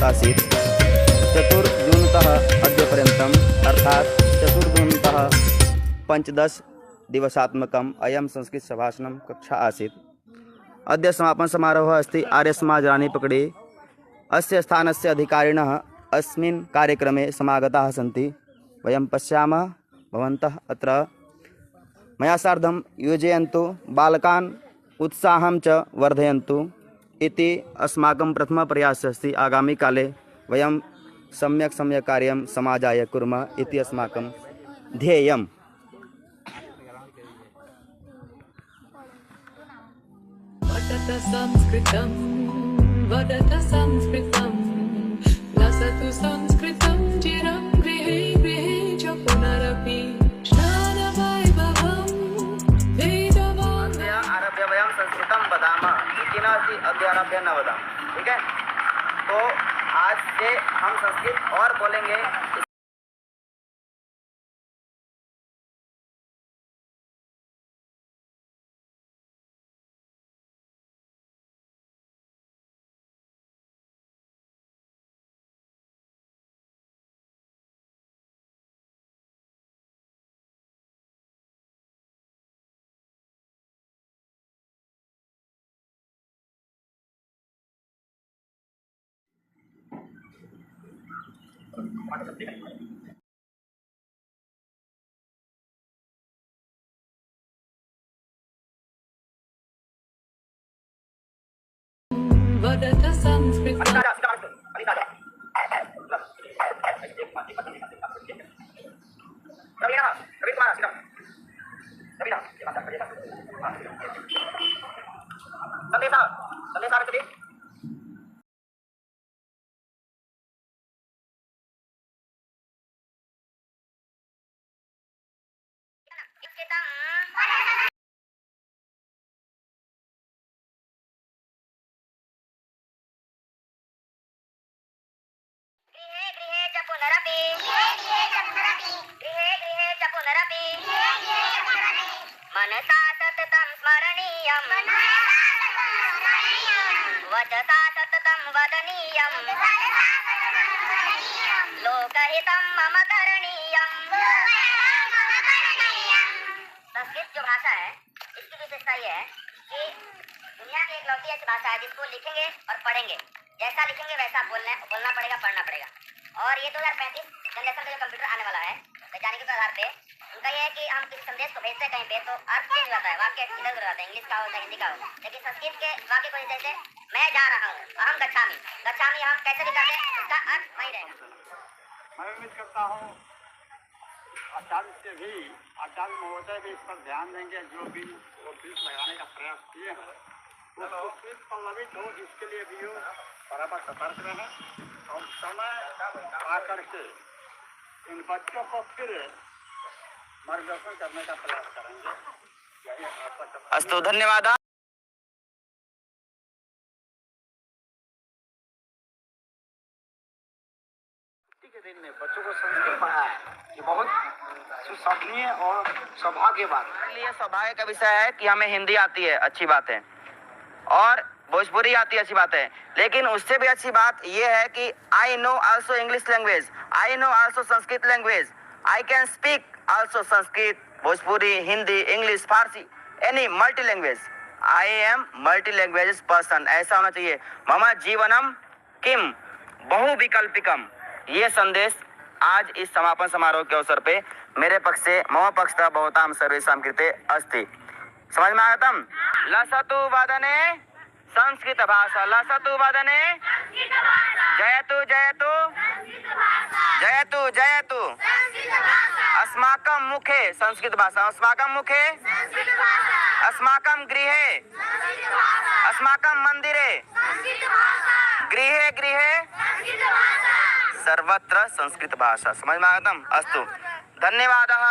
आसीत्। 4 जूनतः अद्यपर्यन्तम् अर्थात् 4 जूनतः 15 दिवसात्मकम् अयं संस्कृतसम्भाषणं कक्षा आसीत्। अद्य समापन समारोहः अस्ति। आर्य समाज रानीपकड़ी अस्य स्थानस्य अधिकारिणः अस्मिन् कार्यक्रमे समागताः सन्ति। वयं पश्यामः भवन्तः अत्र मया सार्धं योजयन्तु, बालकान् उत्साहं च वर्धयन्तु इति अस्माकं प्रथमः प्रयासः अस्ति। आगामिकाले वयं सम्यक् कार्यं समाजाय कुर्मः इति अस्माकं ध्येयम्। संस्कृतं वदत संस्कृतं लसतु संस्कृतं चिरं गृहे गृहे च पुनरपि ज्ञानवैभवं वेदवान्। आरभ्य वयं संस्कृतं वदामः इति नास्ति अद्य आरभ्य न वदामः, ठीक है। तो आज से हम संस्कृत और बोलेंगे। वदत संस्कृतं मनसा सततं स्मरणीयं वचसा सततं वदनीयं लोकहितं मम करणीयं। संस्कृत जो भाषा है इसकी विशेषता ये है कि दुनिया की एकलौती ऐसी भाषा है जिसको लिखेंगे और पढ़ेंगे, जैसा लिखेंगे वैसा बोलना पड़ेगा, पढ़ना पड़ेगा। और ये 2035 जनरेशन का जो कंप्यूटर आने वाला है वैज्ञानिकों के आधार पे उनका ये है कि हम किसी संदेश को भेजते हैं कहीं पे तो अर्थ चेंज होता है, वाक्य इधर उधर जाता है, इंग्लिश का होता है, हिंदी का होता है। लेकिन संस्कृत के वाक्य को जैसे मैं जा रहा हूँ, अहम गच्छामि हम कैसे भी करते हैं उसका अर्थ वही रहेगा। मैं उम्मीद करता हूँ आचार्य महोदय भी इस पर ध्यान देंगे। जो भी वो बीज लगाने का प्रयास किए हैं वो संस्कृत पल्लवित हो, जिसके लिए भी हो बराबर सतर्क रहें और समय आकर के इन बच्चों को फिर मार्गदर्शन करने का प्रयास करेंगे। अस्तु, धन्यवाद। के दिन में बच्चों को संस्कृत पढ़ाया ये बहुत सुशासनीय और सौभाग्य बात है। इसलिए सौभाग्य का विषय है कि हमें हिंदी आती है, अच्छी बात है, और भोजपुरी आती है, अच्छी बात है। लेकिन उससे भी अच्छी बात यह है कि I know also English language, I know also Sanskrit language, I can speak also Sanskrit, Bhojpuri, Hindi, English, Farsi, any multi language. I am multi languages person, ऐसा होना चाहिए। मम जीवनम किम बहुविकल्पिकम, ये संदेश आज इस समापन समारोह के अवसर पे मेरे पक्ष से मम पक्षतः भवतां सर्वेषां कृते अस्ति। समझ में आगतम? लसतु वदने संस्कृत भाषा, लसतु वदने जयतु जयतु जयतु जयतु अस्माकं मुखे संस्कृत भाषा, अस्माकं मुखे, अस्माकं गृहे, अस्माकं मंदिरे, गृहे गृहे सर्वत्र संस्कृत भाषा। समझ में आगतम? अस्तु, धन्यवादः।